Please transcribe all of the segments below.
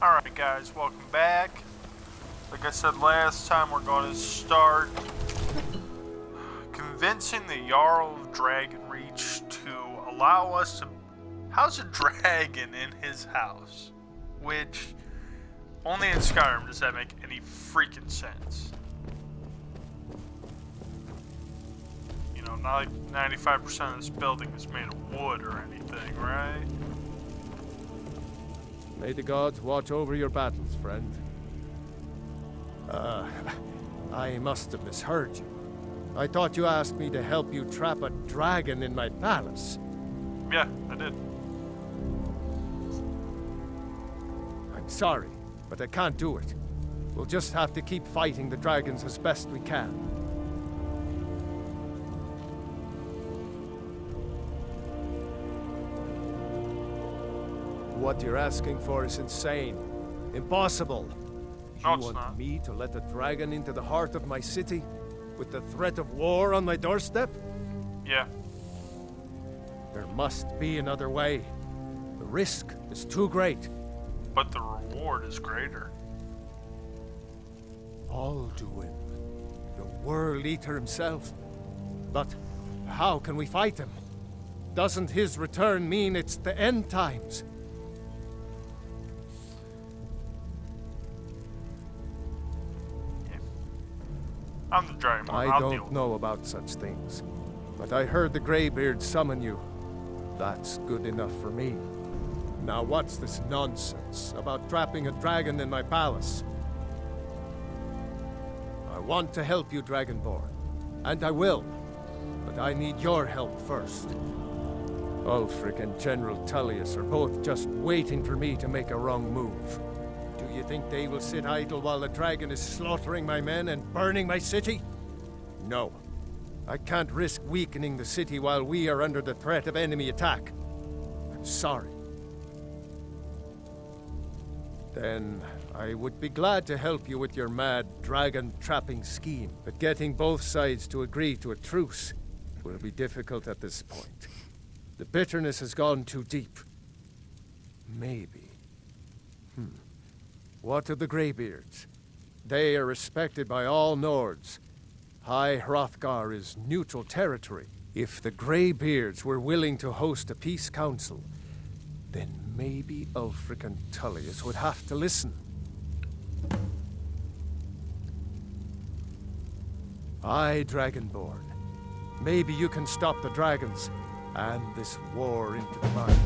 Alright guys, welcome back. Like I said last time, we're going to start convincing the Jarl of Dragonreach to allow us to house a dragon in his house. Which, only in Skyrim does that make any freaking sense. You know, not like 95% of this building is made of wood or anything, right? May the gods watch over your battles, friend. I must have misheard you. I thought you asked me to help you trap a dragon in my palace. Yeah, I did. I'm sorry, but I can't do it. We'll just have to keep fighting the dragons as best we can. What you're asking for is insane. Impossible. No, You it's want not. me to let a dragon into the heart of my city? With the threat of war on my doorstep? Yeah. There must be another way. The risk is too great. But the reward is greater. Alduin, the World Eater himself. But how can we fight him? Doesn't his return mean it's the end times? I'm the dragon. I don't know about such things, but I heard the Greybeard summon you. That's good enough for me. Now what's this nonsense about trapping a dragon in my palace? I want to help you, Dragonborn, and I will, but I need your help first. Ulfric and General Tullius are both just waiting for me to make a wrong move. Do you think they will sit idle while the dragon is slaughtering my men and burning my city? No. I can't risk weakening the city while we are under the threat of enemy attack. I'm sorry. Then I would be glad to help you with your mad dragon-trapping scheme, but getting both sides to agree to a truce will be difficult at this point. The bitterness has gone too deep. Maybe. What of the Greybeards? They are respected by all Nords. High Hrothgar is neutral territory. If the Greybeards were willing to host a peace council, then maybe Ulfric and Tullius would have to listen. Aye, Dragonborn. Maybe you can stop the dragons and this war into the mud.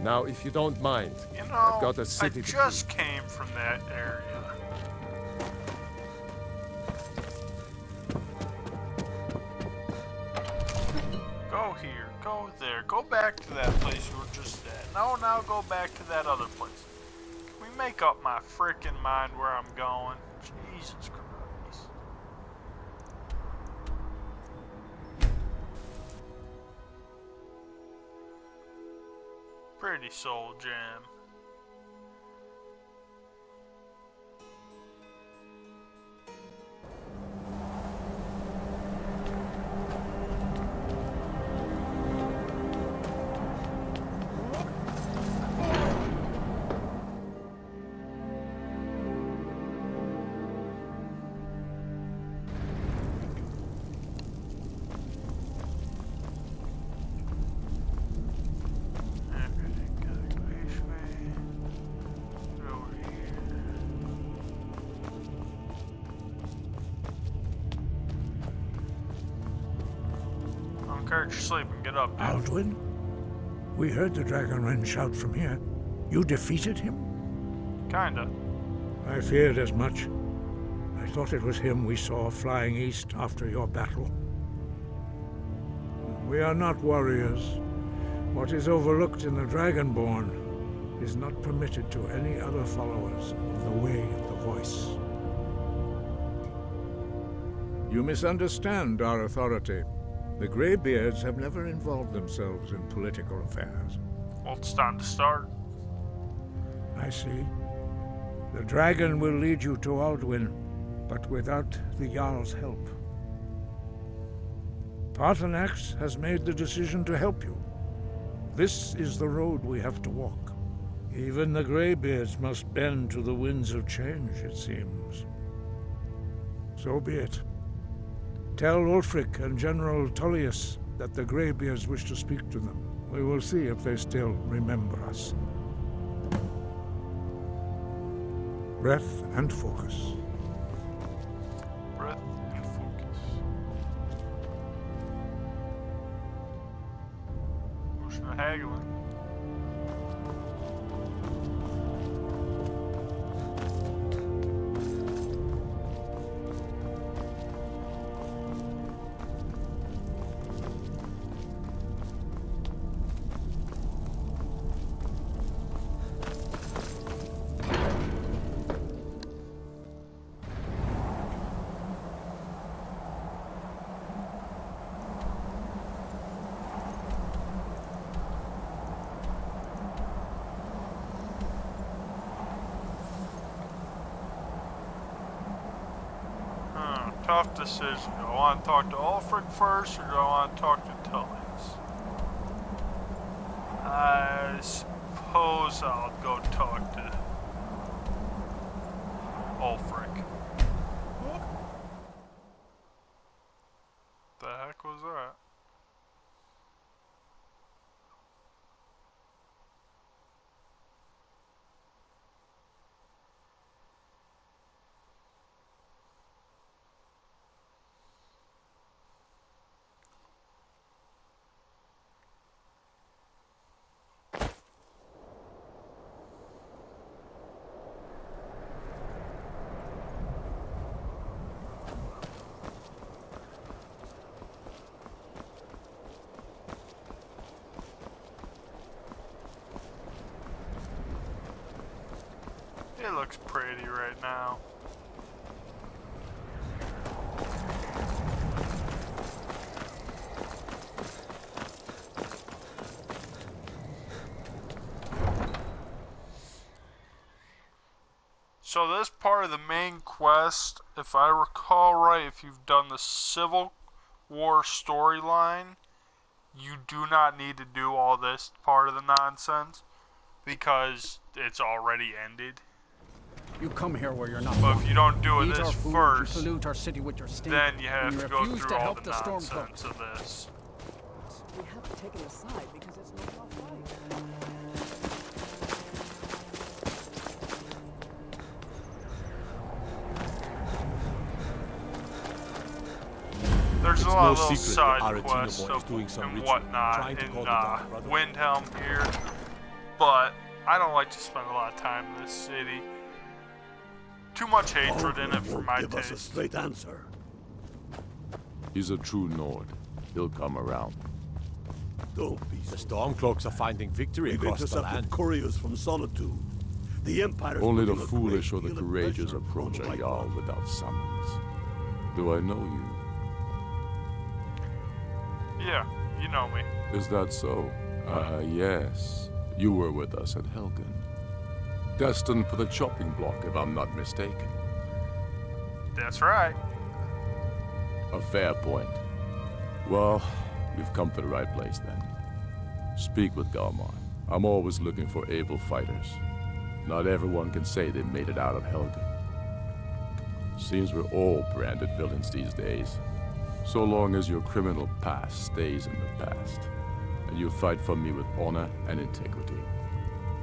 Now, if you don't mind, You know, I've got a city I to just came from that area. Go here, go there, go back to that place you were just at. No, now go back to that other place. Can we make up my frickin' mind where I'm going? Jesus Christ. Pretty soul gem. Encourage your sleep and get up, dude. Alduin? We heard the Dragonren shout from here. You defeated him? Kinda. I feared as much. I thought it was him we saw flying east after your battle. We are not warriors. What is overlooked in the Dragonborn is not permitted to any other followers of the Way of the Voice. You misunderstand our authority. The Greybeards have never involved themselves in political affairs. Well, it's time to start. I see. The dragon will lead you to Alduin, but without the Jarl's help. Paarthurnax has made the decision to help you. This is the road we have to walk. Even the Greybeards must bend to the winds of change, it seems. So be it. Tell Ulfric and General Tullius that the Greybeards wish to speak to them. We will see if they still remember us. Breath and focus. Breath and focus. Motion of haggling. Tough decision. Do I want to talk to Ulfric first, or do I want to talk to Tullius? I suppose I'll go talk to Ulfric. The heck was that? It looks pretty right now. So this part of the main quest, if I recall right, if you've done the Civil War storyline, you do not need to do all this part of the nonsense because it's already ended. You come here where you're not But welcome. if you don't do Eat this our food, first, you pollute our city with your stink, then you and have to go refuse through to all help the the nonsense Stormcloaks. of this. We haven't taken a side because it's not our fight. There's a It's lot no of little secret side that Aretino quests boy is doing some and ritual, whatnot trying to in call the Dark Brotherhood. Windhelm here, but I don't like to spend a lot of time in this city. Too much hatred in it for my Give us a taste. straight answer. He's a true Nord. He'll come around. Don't be The so. Stormcloaks are finding victory We've across the intercepted land. couriers from Solitude. The Empire is Only the putting a foolish or great the deal of courageous pressure approach on a White Jarl Rod. without summons. Do I know you? Yeah, you know me. Is that so? Yes. You were with us at Helgen. Destined for the chopping block, if I'm not mistaken. That's right. A fair point. Well, we've come to the right place then. Speak with Galmar. I'm always looking for able fighters. Not everyone can say they made it out of Helgen. Seems we're all branded villains these days. So long as your criminal past stays in the past, and you fight for me with honor and integrity,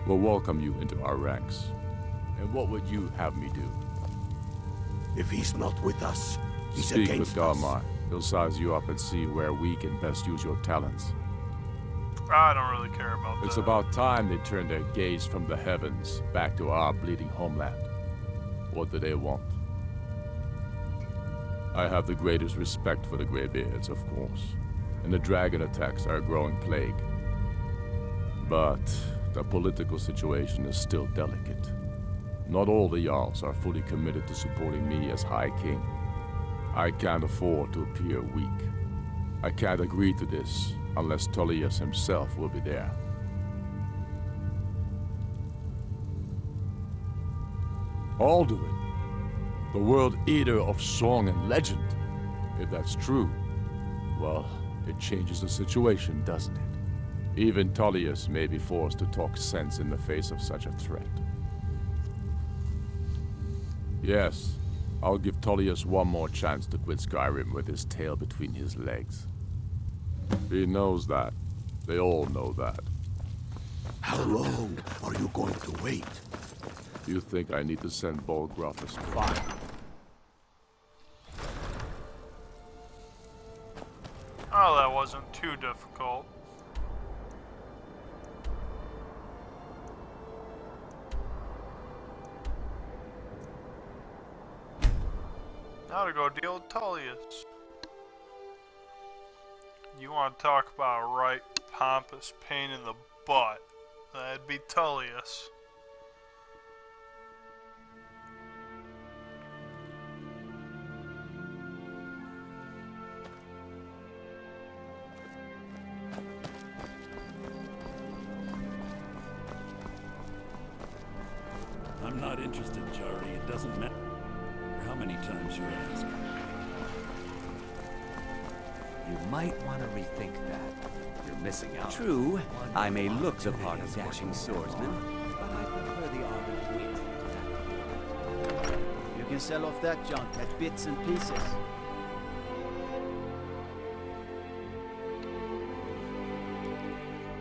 we'll welcome you into our ranks. And what would you have me do? If he's not with us, he's Speak with against us. Galmar. He'll size you up and see where we can best use your talents. I don't really care about that. It's about time they turned their gaze from the heavens back to our bleeding homeland. What do they want? I have the greatest respect for the Greybeards, of course, and the dragon attacks are a growing plague. But the political situation is still delicate. Not all the Jarls are fully committed to supporting me as High King. I can't afford to appear weak. I can't agree to this unless Tullius himself will be there. Alduin, the world eater of song and legend. If that's true, well, it changes the situation, doesn't it? Even Tullius may be forced to talk sense in the face of such a threat. Yes, I'll give Tullius one more chance to quit Skyrim with his tail between his legs. He knows that. They all know that. How long are you going to wait? You think I need to send Bolgraf a spy? Oh, that wasn't too difficult. Now to go deal with Tullius. You want to talk about a right pompous pain in the butt? That'd be Tullius. I'm not interested, Jari. It doesn't matter how many times you ask. You might want to rethink that. You're missing out. True, I may look the part of dashing swordsman, But I prefer the art of wit. You can sell off that junk at bits and pieces.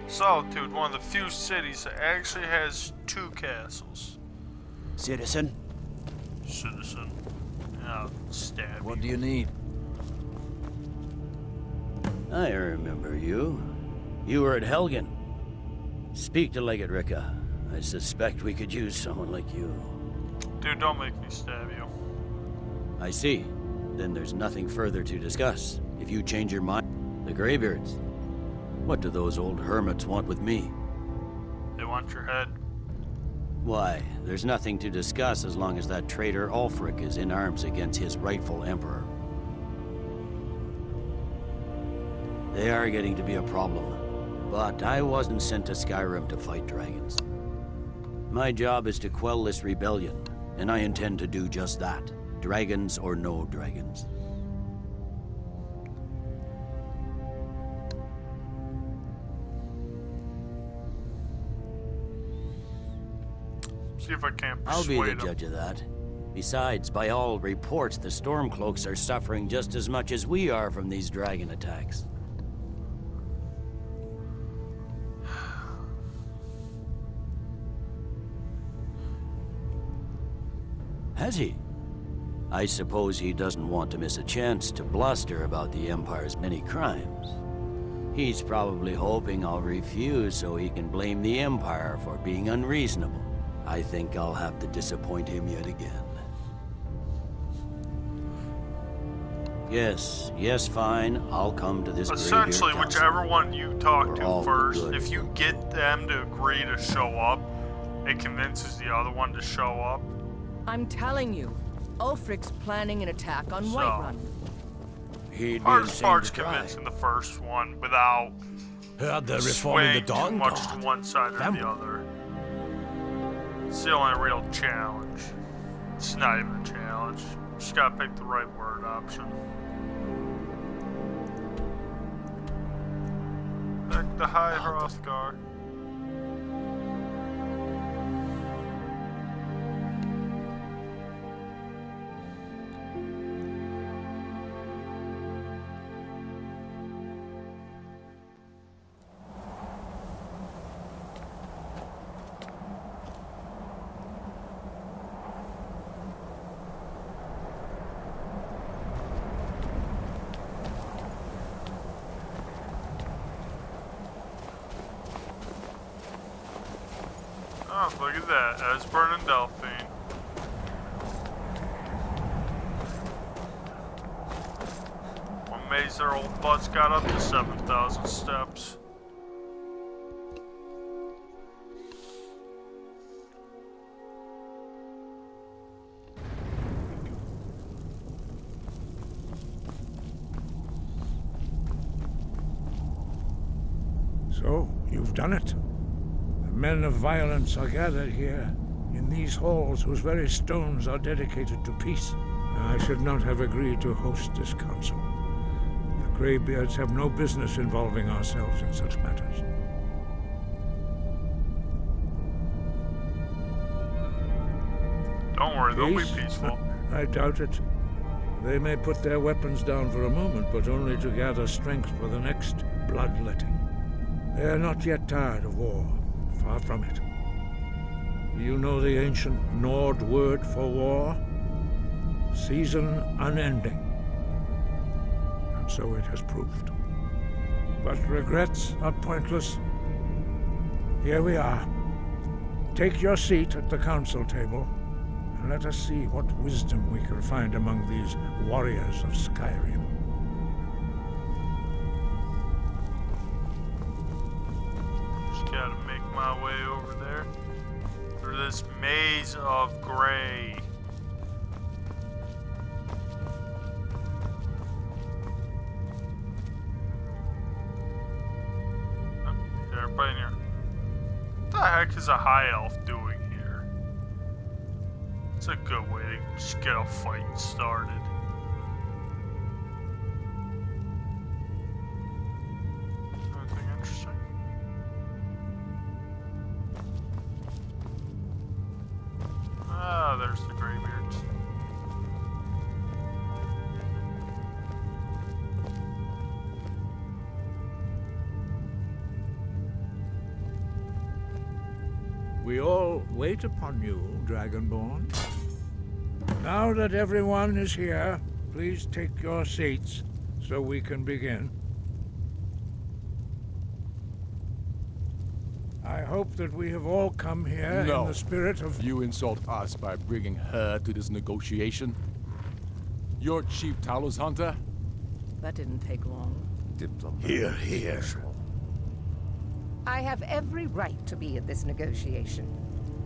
Solitude, one of the few cities that actually has 2 castles. Citizen? Citizen. I'll stab What you. do you need? I remember you. You were at Helgen. Speak to Legate Ricka. I suspect we could use someone like you. Dude, don't make me stab you. I see. Then there's nothing further to discuss. If you change your mind... The Greybeards. What do those old hermits want with me? They want your head. Why, there's nothing to discuss as long as that traitor Ulfric is in arms against his rightful emperor. They are getting to be a problem, but I wasn't sent to Skyrim to fight dragons. My job is to quell this rebellion, and I intend to do just that, dragons or no dragons. See if I can't I'll persuade be the him. judge of that. Besides, by all reports, the Stormcloaks are suffering just as much as we are from these dragon attacks. Has he? I suppose he doesn't want to miss a chance to bluster about the Empire's many crimes. He's probably hoping I'll refuse so he can blame the Empire for being unreasonable. I think I'll have to disappoint him yet again. Yes, fine. I'll come to this Essentially, Greybeard Council. whichever one you talk For to all the first, good if you folk. get them to agree to show up, it convinces the other one to show up. I'm telling you, Ulfric's planning an attack on So- Whiterun. He'd be Hardest insane part's to try. convincing the first one without Heard they're reforming the swaying too Dawn much Guard. to one side or Them- the other. It's the only real challenge. It's not even a challenge. Just gotta pick the right word option. Back to High Hrothgar. Oh, look at that. Esbern and Delphine. I'm amazed their old butts got up to 7,000 steps. So, you've done it. The men of violence are gathered here, in these halls whose very stones are dedicated to peace. I should not have agreed to host this council. The Greybeards have no business involving ourselves in such matters. Don't worry, they'll Peace? be peaceful. I doubt it. They may put their weapons down for a moment, but only to gather strength for the next bloodletting. They are not yet tired of war. Far from it. You know the ancient Nord word for war? Season unending. And so it has proved. But regrets are pointless. Here we are. Take your seat at the council table, and let us see what wisdom we can find among these warriors of Skyrim. Just gotta make my way over there. Through this maze of gray. Oh, everybody in here. What the heck is a high elf doing here? It's a good way to just get a fight started. Anything interesting? Ah, there's the graybeards. We all wait upon you, Dragonborn. Now that everyone is here, please take your seats so we can begin. I hope that we have all come here in the spirit of... You insult us by bringing her to this negotiation? You're Chief Talos Hunter? That didn't take long. Here, here. I have every right to be at this negotiation.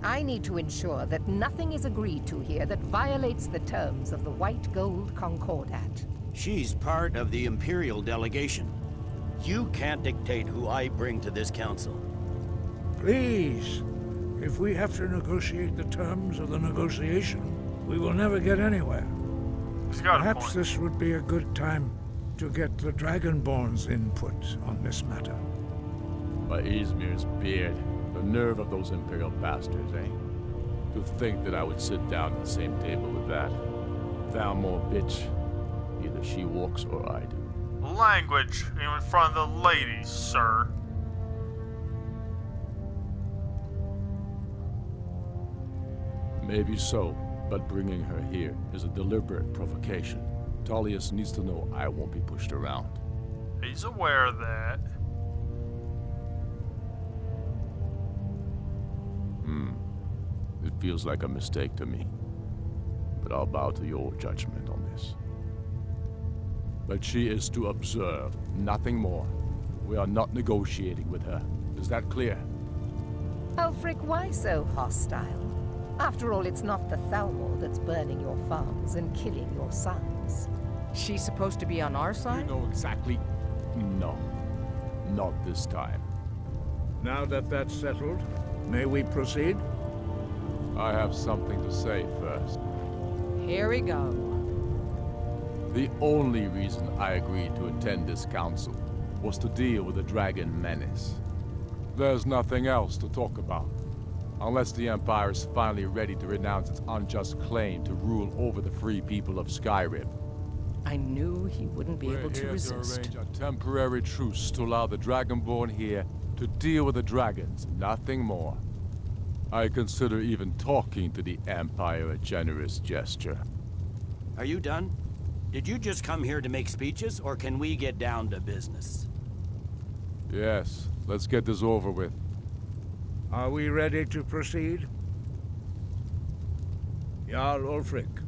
I need to ensure that nothing is agreed to here that violates the terms of the White Gold Concordat. She's part of the Imperial delegation. You can't dictate who I bring to this council. Please, if we have to negotiate the terms of the negotiation, we will never get anywhere. Perhaps this would be a good time to get the Dragonborn's input on this matter. By Izmir's beard, the nerve of those Imperial bastards, eh? To think that I would sit down at the same table with that. Thalmor bitch. Either she walks or I do. Language in front of the ladies, sir. Maybe so, but bringing her here is a deliberate provocation. Tullius needs to know I won't be pushed around. He's aware of that. It feels like a mistake to me. But I'll bow to your judgment on this. But she is to observe, nothing more. We are not negotiating with her. Is that clear? Ulfric, why so hostile? After all, it's not the Thalmor that's burning your farms and killing your sons. She's supposed to be on our side? You know exactly... No. Not this time. Now that that's settled, may we proceed? I have something to say first. Here we go. The only reason I agreed to attend this council was to deal with the dragon menace. There's nothing else to talk about. Unless the Empire is finally ready to renounce its unjust claim to rule over the free people of Skyrim. I knew he wouldn't be able to resist. We're here to arrange a temporary truce to allow the Dragonborn here to deal with the dragons, nothing more. I consider even talking to the Empire a generous gesture. Are you done? Did you just come here to make speeches, or can we get down to business? Yes, let's get this over with. Are we ready to proceed? Jarl Ulfric,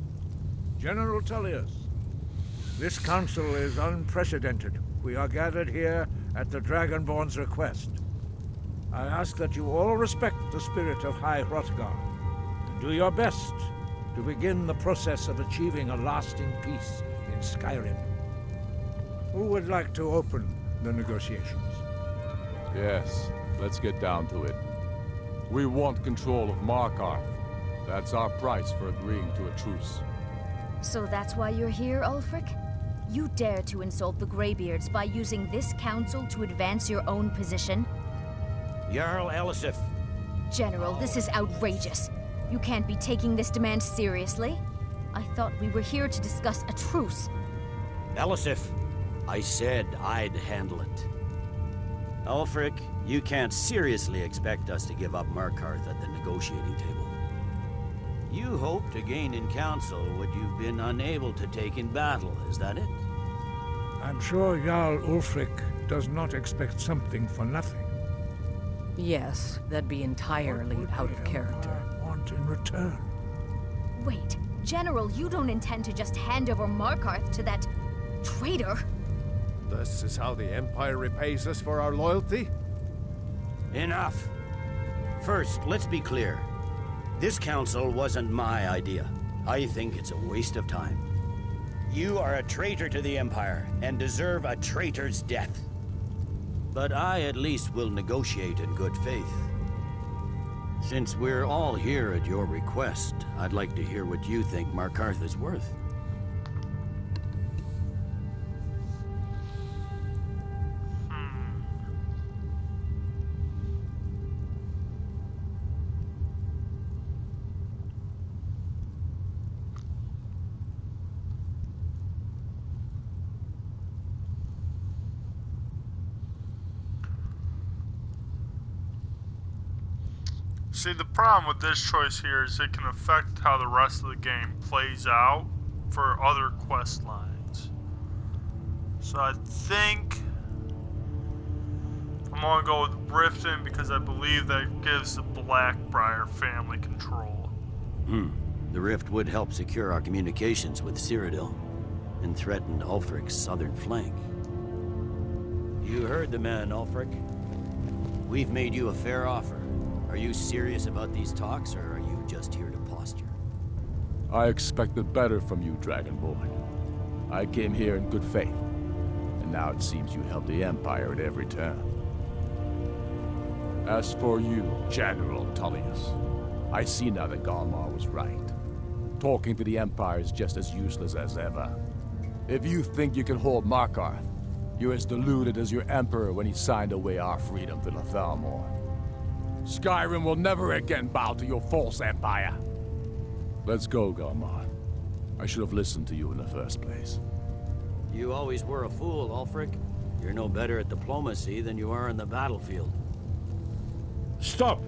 General Tullius, this council is unprecedented. We are gathered here at the Dragonborn's request. I ask that you all respect the spirit of High Hrothgar, and do your best to begin the process of achieving a lasting peace in Skyrim. Who would like to open the negotiations? Yes, let's get down to it. We want control of Markarth. That's our price for agreeing to a truce. So that's why you're here, Ulfric? You dare to insult the Greybeards by using this council to advance your own position? Jarl Elisif. General, this is outrageous. You can't be taking this demand seriously. I thought we were here to discuss a truce. Elisif, I said I'd handle it. Ulfric, you can't seriously expect us to give up Markarth at the negotiating table. You hope to gain in council what you've been unable to take in battle, is that it? I'm sure Jarl Ulfric does not expect something for nothing. Yes, that'd be entirely out of character. Want in return? Wait, General, you don't intend to just hand over Markarth to that traitor? This is how the Empire repays us for our loyalty? Enough. First, let's be clear. This council wasn't my idea. I think it's a waste of time. You are a traitor to the Empire and deserve a traitor's death. But I at least will negotiate in good faith. Since we're all here at your request, I'd like to hear what you think Markarth is worth. See, the problem with this choice here is it can affect how the rest of the game plays out for other quest lines. So I think I'm gonna go with Riften because I believe that gives the Blackbriar family control. The rift would help secure our communications with Cyrodiil and threaten Ulfric's southern flank. You heard the man, Ulfric. We've made you a fair offer. Are you serious about these talks, or are you just here to posture? I expected better from you, Dragonborn. I came here in good faith, and now it seems you help the Empire at every turn. As for you, General Tullius, I see now that Galmar was right. Talking to the Empire is just as useless as ever. If you think you can hold Markarth, you're as deluded as your Emperor when he signed away our freedom to the Thalmor. Skyrim will never again bow to your false empire. Let's go, Galmar. I should have listened to you in the first place. You always were a fool, Ulfric. You're no better at diplomacy than you are in the battlefield. Stop!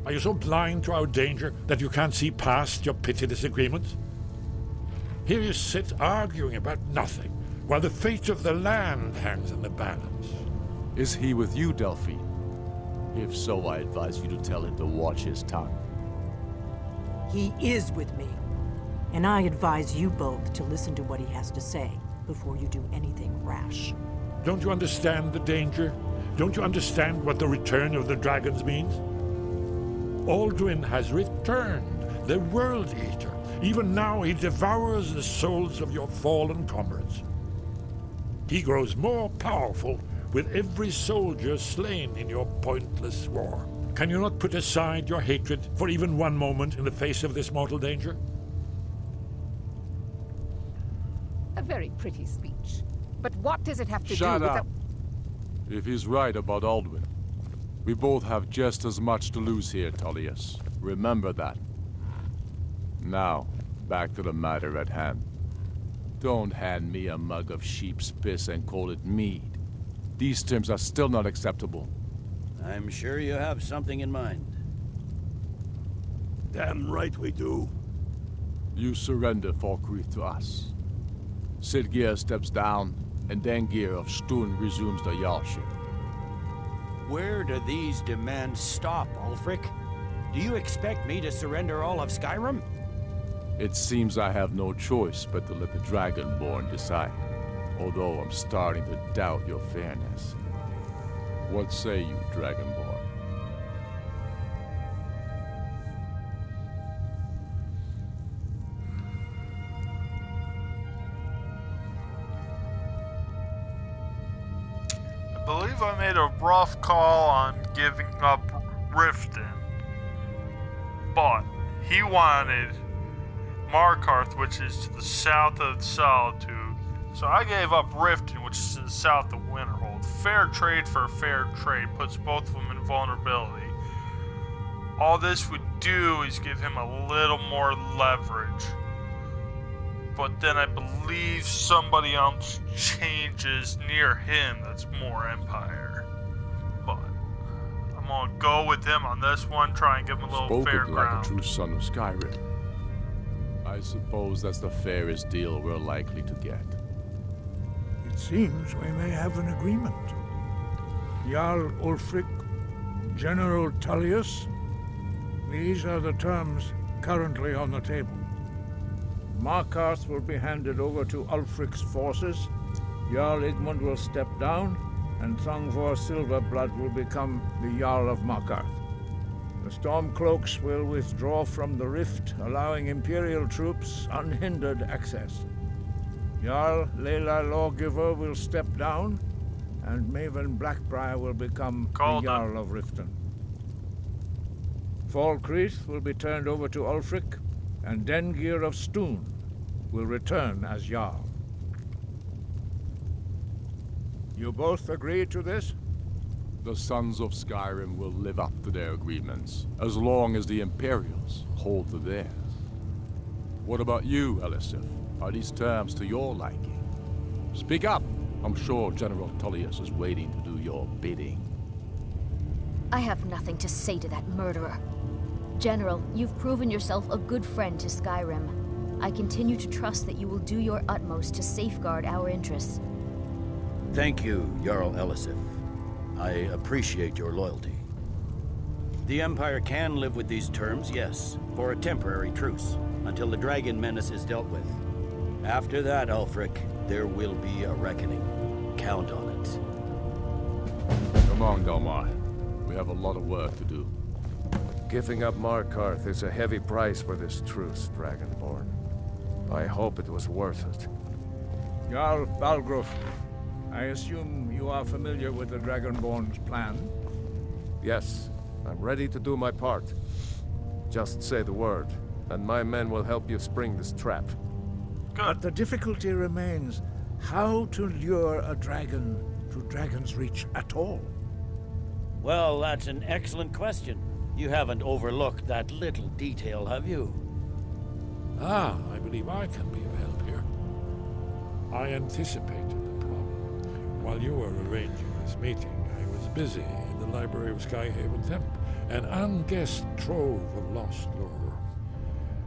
Are you so blind to our danger that you can't see past your petty disagreements? Here you sit arguing about nothing, while the fate of the land hangs in the balance. Is he with you, Delphine? If so, I advise you to tell him to watch his tongue. He is with me. And I advise you both to listen to what he has to say before you do anything rash. Don't you understand the danger? Don't you understand what the return of the dragons means? Alduin has returned, the World Eater. Even now he devours the souls of your fallen comrades. He grows more powerful with every soldier slain in your pointless war. Can you not put aside your hatred for even one moment in the face of this mortal danger? A very pretty speech. But what does it have to Shut do with up. If he's right about Alduin, we both have just as much to lose here, Tullius. Remember that. Now, back to the matter at hand. Don't hand me a mug of sheep's piss and call it mead. These terms are still not acceptable. I'm sure you have something in mind. Damn right we do. You surrender Falkreath to us. Sidgeir steps down, and Dengir of Stun resumes the Jarlship. Where do these demands stop, Ulfric? Do you expect me to surrender all of Skyrim? It seems I have no choice but to let the Dragonborn decide. Although I'm starting to doubt your fairness. What say you, Dragonborn? I believe I made a rough call on giving up Riften, but he wanted Markarth, which is to the south of Solitude. So I gave up Riften, which is to the south of Winterhold. Fair trade for a fair trade puts both of them in vulnerability. all this would do is give him a little more leverage. But then I believe somebody else changes near him that's more Empire. But I'm gonna go with him on this one, try and give him a little fair Spoken like ground. a true son of Skyrim. I suppose that's the fairest deal we're likely to get. It seems we may have an agreement. Jarl Ulfric, General Tullius, these are the terms currently on the table. Markarth will be handed over to Ulfric's forces, Jarl Igmund will step down, and Thongvor Silverblood will become the Jarl of Markarth. The Stormcloaks will withdraw from the rift, allowing Imperial troops unhindered access. Jarl Leila Lawgiver will step down, and Maven Blackbriar will become the Jarl of Riften. Falkreath will be turned over to Ulfric, and Dengir of Stoon will return as Jarl. You both agree to this? The Sons of Skyrim will live up to their agreements, as long as the Imperials hold to theirs. What about you, Elisif? Are these terms to your liking? Speak up! I'm sure General Tullius is waiting to do your bidding. I have nothing to say to that murderer. General, you've proven yourself a good friend to Skyrim. I continue to trust that you will do your utmost to safeguard our interests. Thank you, Jarl Elisif. I appreciate your loyalty. The Empire can live with these terms, yes, for a temporary truce, until the dragon menace is dealt with. After that, Ulfric, there will be a reckoning. Count on it. Come on, Galmar. We have a lot of work to do. Giving up Markarth is a heavy price for this truce, Dragonborn. I hope it was worth it. Jarl Balgruuf, I assume you are familiar with the Dragonborn's plan? Yes, I'm ready to do my part. Just say the word, and my men will help you spring this trap. Good. But the difficulty remains how to lure a dragon to Dragon's Reach at all. Well, that's an excellent question. You haven't overlooked that little detail, have you? Ah, I believe I can be of help here. I anticipated the problem. While you were arranging this meeting, I was busy in the library of Skyhaven Temp, an unguessed trove of lost lore.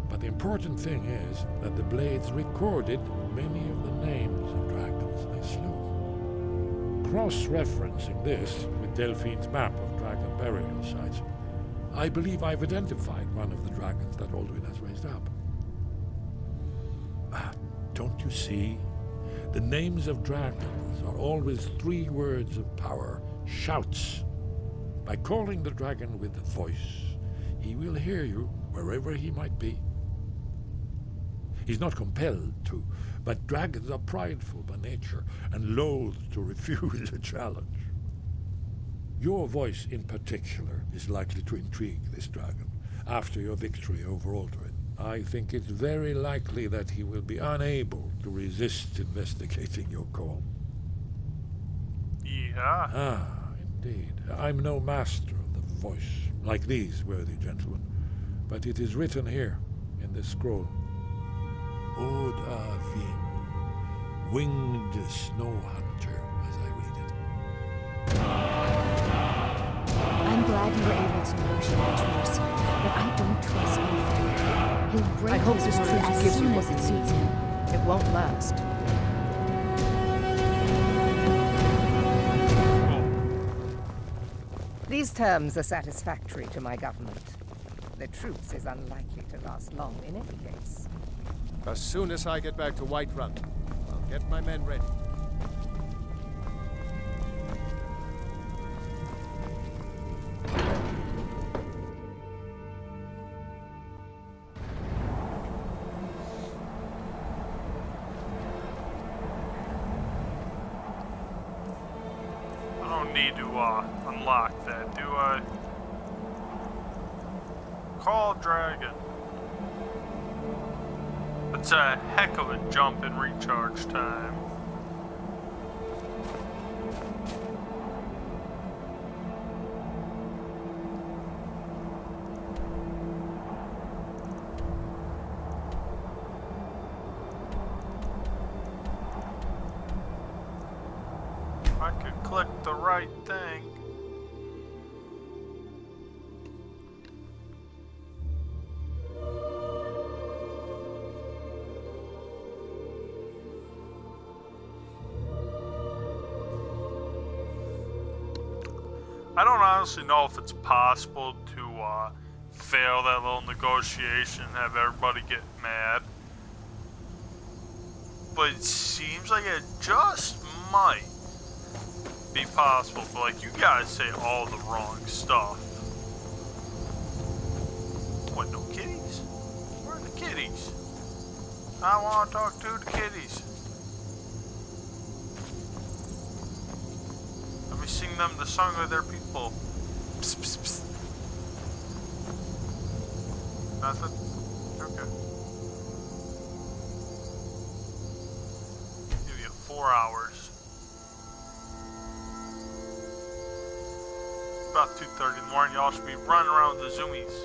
But the important thing is that the Blades recorded many of the names of dragons they slew. Cross-referencing this with Delphine's map of dragon burial sites, I believe I've identified one of the dragons that Alduin has raised up. Don't you see? The names of dragons are always 3 words of power, shouts. By calling the dragon with a voice, he will hear you wherever he might be. He's not compelled to, but dragons are prideful by nature and loath to refuse a challenge. Your voice in particular is likely to intrigue this dragon after your victory over Alduin. I think it's very likely that he will be unable to resist investigating your call. Yeah. Ah, indeed. I'm no master of the voice, like these worthy gentlemen, but it is written here in this scroll. Od Avin, winged snow hunter, as I read it. I'm glad you were able to negotiate a truce, but I don't trust Ulfric. He'll break I hope his this word truce as gives you soon what as you it suits him. It won't last. These terms are satisfactory to my government. The truce is unlikely to last long in any case. As soon as I get back to Whiterun, I'll get my men ready. I don't need to unlock that, do I? Call Dragon. That's a heck of a jump in recharge time. click the right thing. I don't honestly know if it's possible to fail that little negotiation and have everybody get mad. But it seems like it just might be possible. But like, you guys say all the wrong stuff. What, no kitties? Where are the kitties? I want to talk to the kitties. Let me sing them the song of their people. Psst, psst, psst. Nothing? Okay. Give you 4 hours. About 2:30 in the morning, y'all should be running around with the zoomies.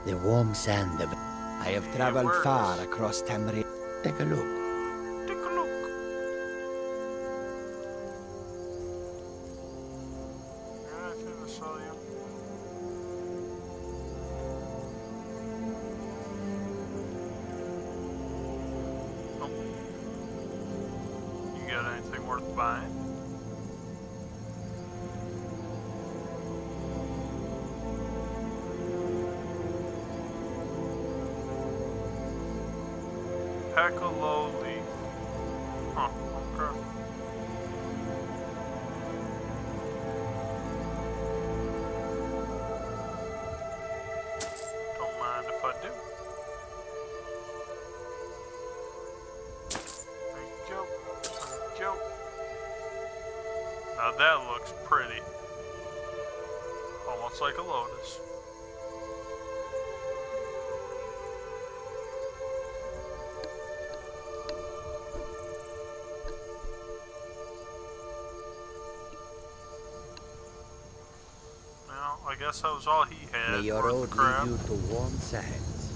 The warm sand of... I have traveled far across Tamriel. Take a look. Take a look. Yeah, I think I saw you. Oh. You got anything worth buying? Pekaloli. Huh, okay. Don't mind if I do. Thank you. Thank you. Now that looks pretty. Almost like a lotus. I guess that was all he had. May your road lead you to warm sands.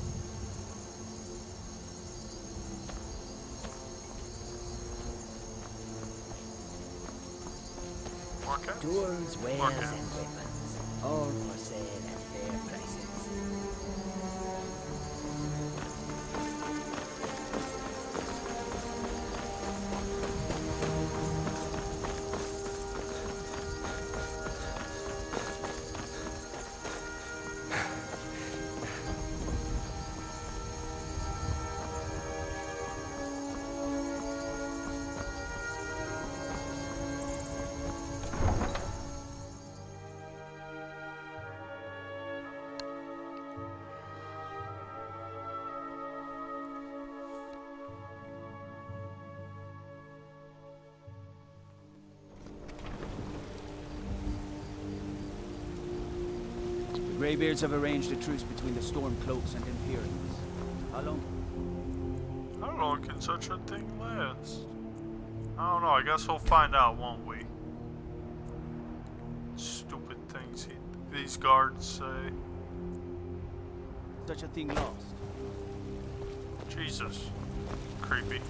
Okay. Tools, wares, and weapons, all for sale at fair prices. The Greybeards have arranged a truce between the Stormcloaks and Imperials. How long? How long can such a thing last? I don't know, I guess we'll find out, won't we? Stupid things these guards say. Such a thing lost. Jesus. Creepy.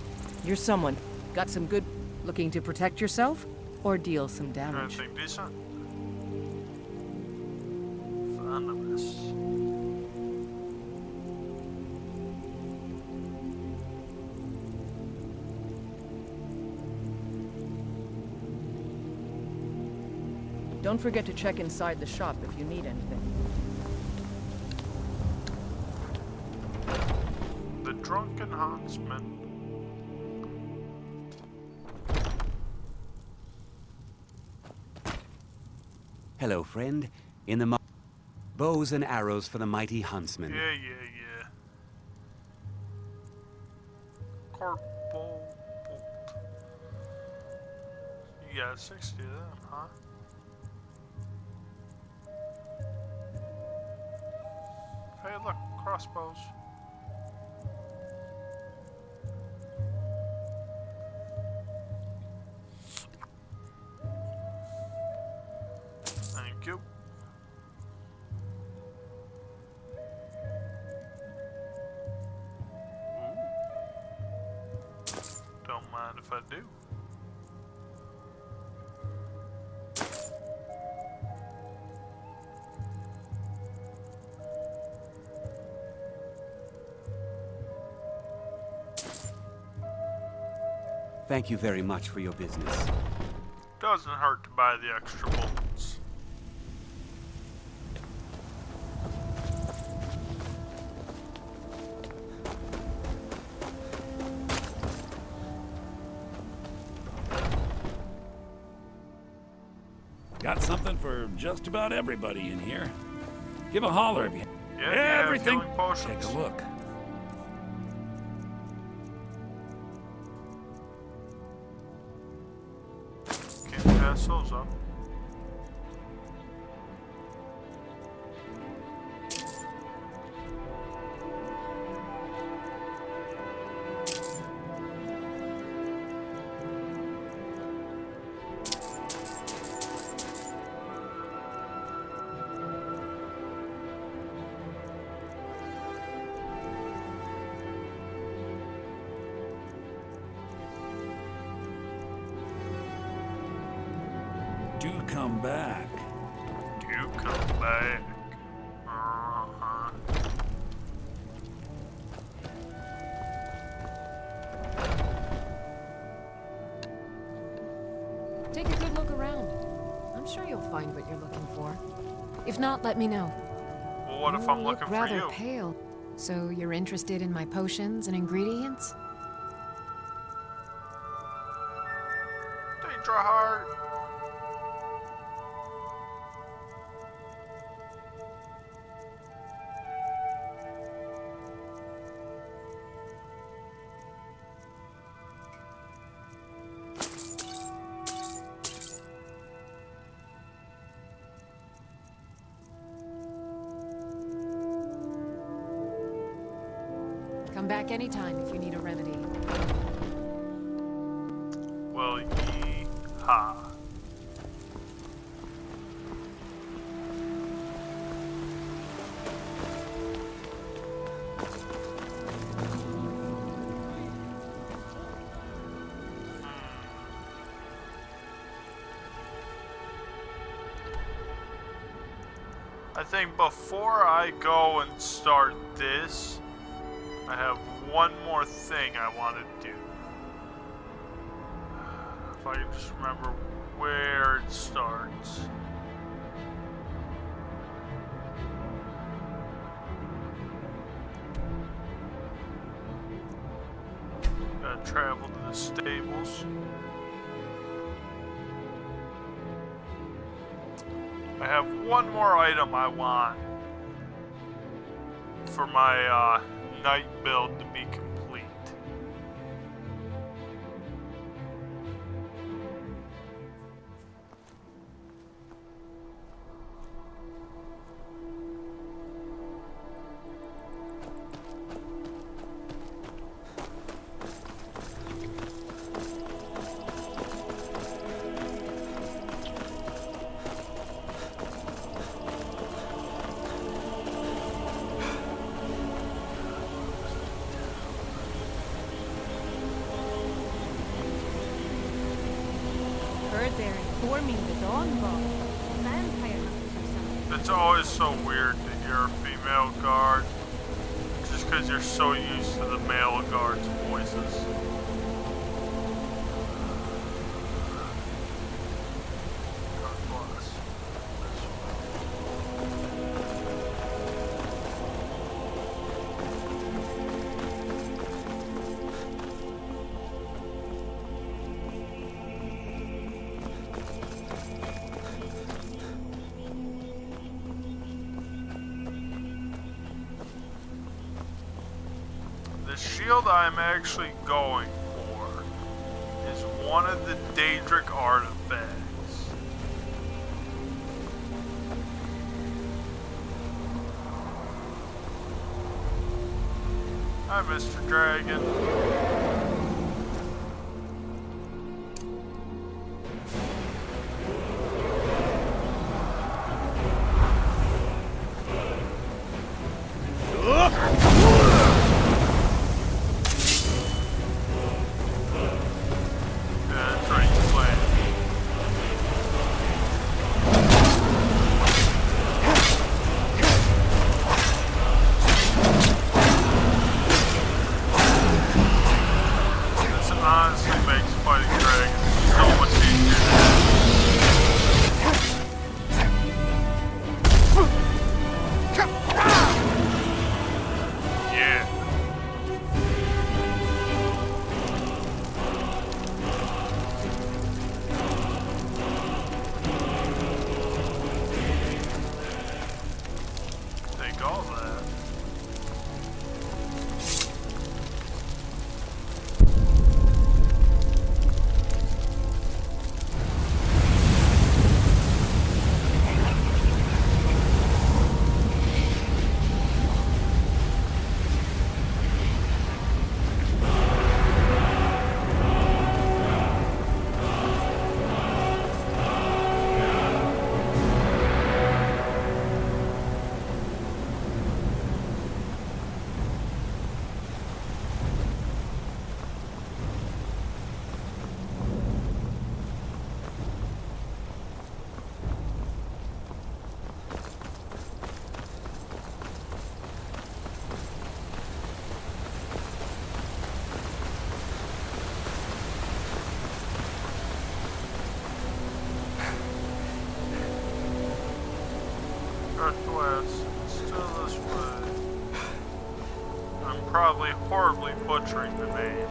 You're someone. Got some good... Looking to protect yourself? Or deal some damage? Anything decent? Venomous. Don't forget to check inside the shop if you need anything. The Drunken Huntsman. Hello, friend. In the bows and arrows for the mighty huntsman. Yeah. Corporal bolt. You got 60 of them, huh? Hey, look, crossbows. Thank you. Don't mind if I do. Thank you very much for your business. Doesn't hurt to buy the extra bullets. Got something for just about everybody in here. Give a holler if you... Yeah, everything. healing potions. Take a look. Can't pass those up. Do come back. Do come back. Uh-huh. Take a good look around. I'm sure you'll find what you're looking for. If not, let me know. Well, what if I'm You looking look for rather you? pale. So you're interested in my potions and ingredients? Danger heart. Come back anytime if you need a remedy. Well, yee-haw. I think before I go and start this, I have one more thing I want to do. If I can just remember where it starts. Gotta travel to the stables. I have one more item I want for my night build to be complete. They're informing the Dawnball. Vampire hunters or something. It's always so weird to hear a female guard, just because you're so used to the male guards' voices. God bless. The shield I'm actually going for is one of the Daedric artifacts. Hi, Mr. Dragon. Honestly makes all that. Northwest, still this way. I'm probably horribly butchering the name.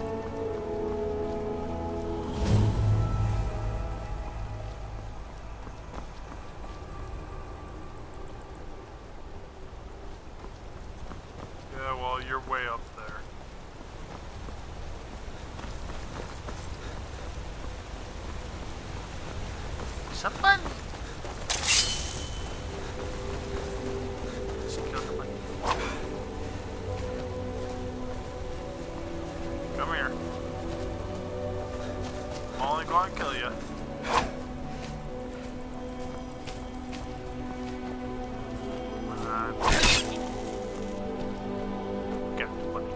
Yeah, well, you're way up there. Someone. Come here. I'm only going to kill you. Get money.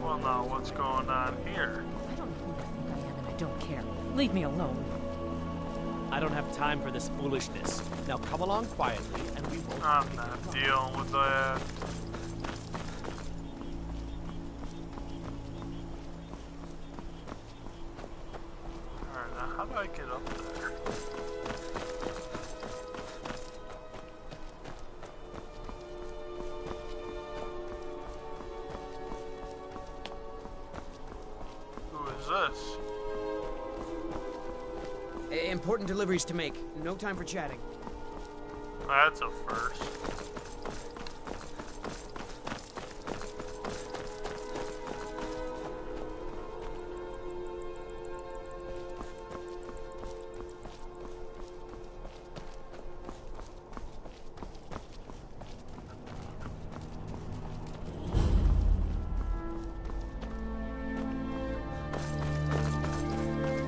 Well, now what's going on here? I don't know who you think I am, and I don't care. Leave me alone. I don't have time for this foolishness. Now come along quietly, and we won't. I'm not dealing with that. Alright, now how do I get up there? Who is this? Important deliveries to make. No time for chatting. That's a first.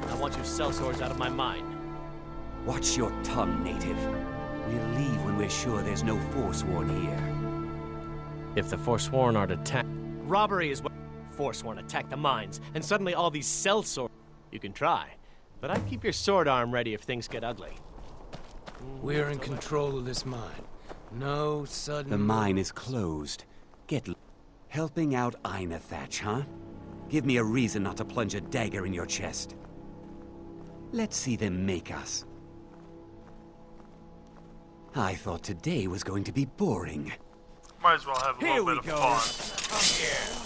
I want you sellswords out of my mind. Watch your tongue, native. We'll leave when we're sure there's no Forsworn here. If the Forsworn are attacked, robbery is what Forsworn attack the mines, and suddenly all these sellswords. You can try, but I'd keep your sword arm ready if things get ugly. We're in control of this mine. No sudden... The mine is closed. Helping out Ina Thatch, huh? Give me a reason not to plunge a dagger in your chest. Let's see them make us. I thought today was going to be boring. Might as well have a Here little bit of fun.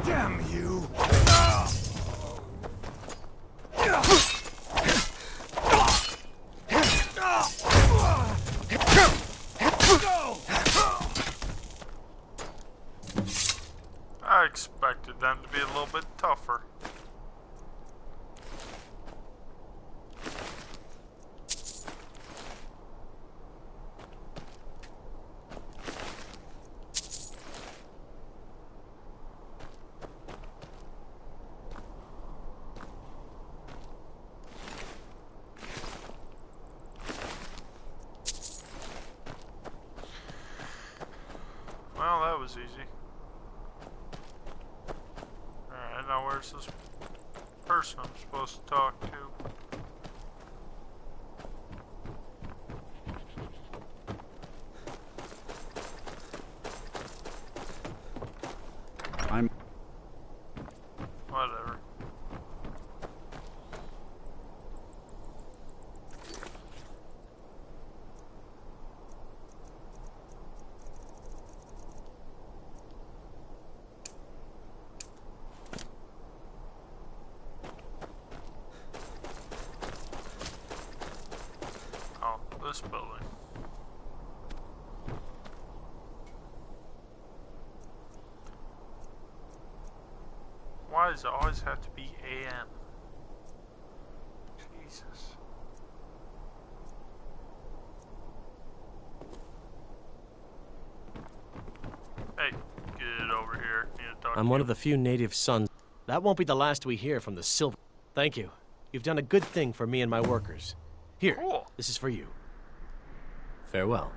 Damn you! I expected them to be a little bit tougher. Well, that was easy. Alright, now where's this person I'm supposed to talk to? Whatever. this building. Why does it always have to be AM? Jesus. Hey, get over here. Need to talk to I'm one you. of the few native sons. That won't be the last we hear from the Silver. Thank you. You've done a good thing for me and my workers. Here, Cool. this is for you. Farewell.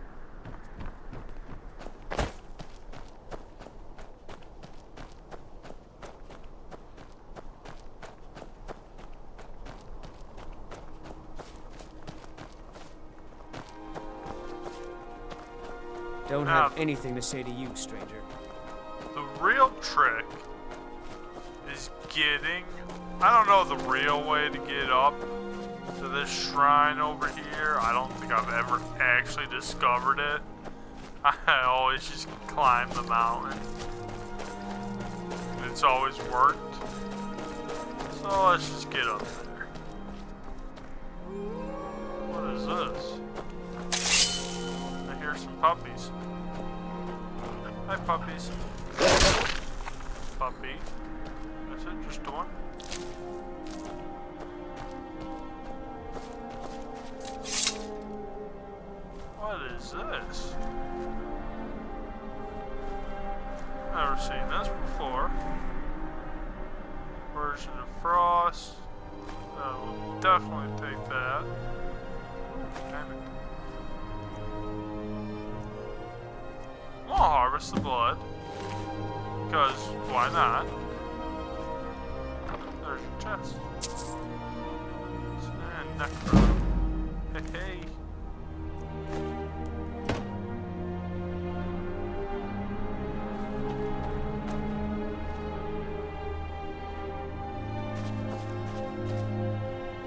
Don't Now, have anything to say to you, stranger. the real trick is getting... I don't know the real way to get up to this shrine over here. I don't think I've ever actually discovered it. I always just climb the mountain. And it's always worked. So let's just get up there. What is this? I hear some puppies. Hi, puppies. Puppy. Is it just one? What is this? Never seen this before. Version of Frost. We'll definitely take that. Damn it. I'm gonna harvest the blood. Because why not? There's your chest. And necro. Hey, hey.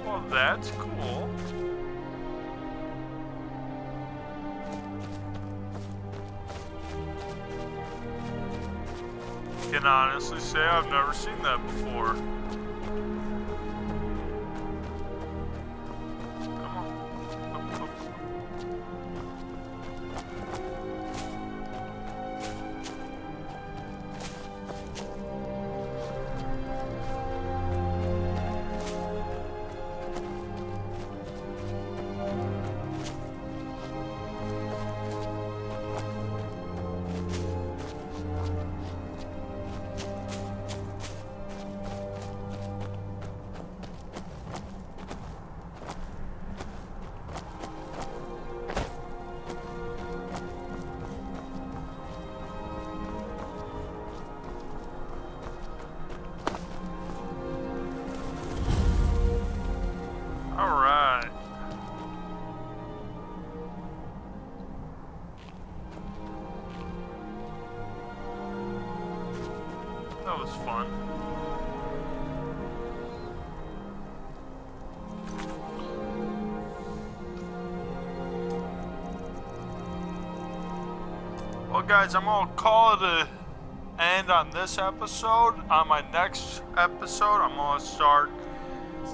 Well, that's cool. I can honestly say I've never seen that before. Come on. Up, up. Alright. That was fun. Well, guys, I'm gonna call it a end on this episode. On my next episode, I'm gonna start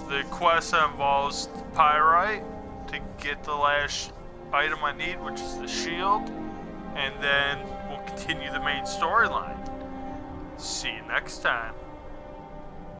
the quest that involves pyrite to get the last item I need, which is the shield, and then we'll continue the main storyline. See you next time.